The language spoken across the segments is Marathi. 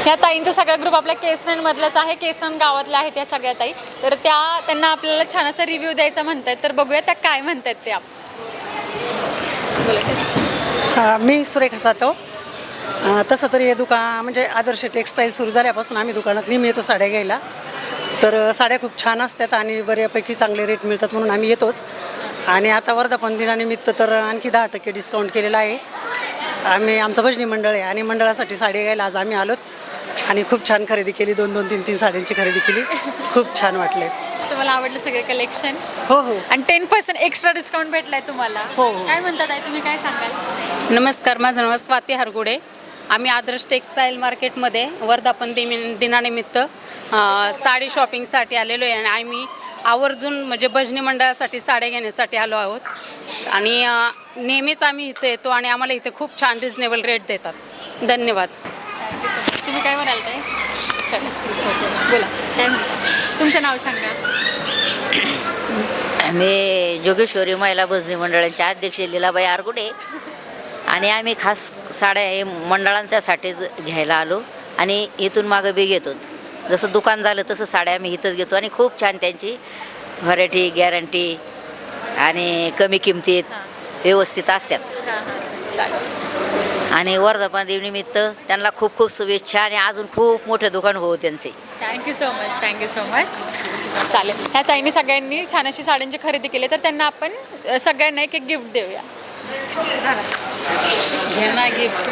ह्या ताईंचा सगळा ग्रुप आपल्या केसरमधलाच आहे, केसरन गावातल्या आहेत या सगळ्या ताई. तर त्यांना आपल्याला छान असा रिव्ह्यू द्यायचा म्हणतात, तर बघूया त्या काय म्हणतात ते. मी सुरेखा सातव. तसं तरी हे दुकान म्हणजे आदर्श टेक्स्टाईल सुरू झाल्यापासून आम्ही दुकानात नेहमी येतो साड्या घ्यायला. तर साड्या खूप छान असतात आणि बऱ्यापैकी चांगले रेट मिळतात म्हणून आम्ही येतोच. आणि आता वर्धापन दिनानिमित्त तर आणखी 10% डिस्काउंट केलेला आहे. आमचं भजनी मंडळ आहे आणि मंडळासाठी साडी घ्यायला आज आम्ही आलोत आणि खूप छान खरेदी केली. 2-2, 3-3 साड्यांची खरेदी केली. खूप छान वाटले. तुम्हाला आवडलं सगळे कलेक्शन? हो हो. आणि 10% एक्स्ट्रा डिस्काउंट भेटलाय तुम्हाला. हो. काय म्हणतात आहे, तुम्ही काय सांगाल? नमस्कार, माझं नाव स्वाती हरगुडे. आम्ही आदर्श टेक्स्टाईल मार्केटमध्ये वर्धापन दिनानिमित्त साडी शॉपिंगसाठी आलेलो आहे आणि आम्ही आवर्जून म्हणजे भजनी मंडळासाठी साड्या घेण्यासाठी आलो आहोत. आणि नेहमीच आम्ही इथे येतो आणि आम्हाला इथे खूप छान रिजनेबल रेट देतात. धन्यवाद. Thank you so much. तुम्ही काय म्हणाल ताई? चला बोला. तुमचं नाव सांगा. मी जोगेश्वरी महिला भजनी मंडळाचे अध्यक्ष लीलाबाई आरगुडे आणि आम्ही खास साड्या हे मंडळांच्यासाठीच घ्यायला आलो आणि इथून मागं बी घेतो. जसं दुकान झालं तसं साड्या आम्ही इथंच घेतो आणि खूप छान त्यांची व्हरायटी, गॅरंटी आणि कमी किमतीत व्यवस्थित असतात. आणि वर्धापन दिनानिमित्त त्यांना खूप खूप शुभेच्छा आणि अजून खूप मोठे दुकान हो त्यांचे. Thank you so much. Thank you so much. चालेल. ह्या ताईंनी सगळ्यांनी छान अशी साड्यांची खरेदी केली, तर त्यांना आपण सगळ्यांना एक गिफ्ट देऊया. गिफ्ट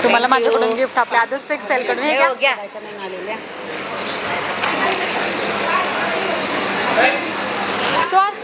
तुम्हाला माझ्याकडून गिफ्ट आपल्या आदर्श टेक्स्टाईलकडून हे घ्या. श्वास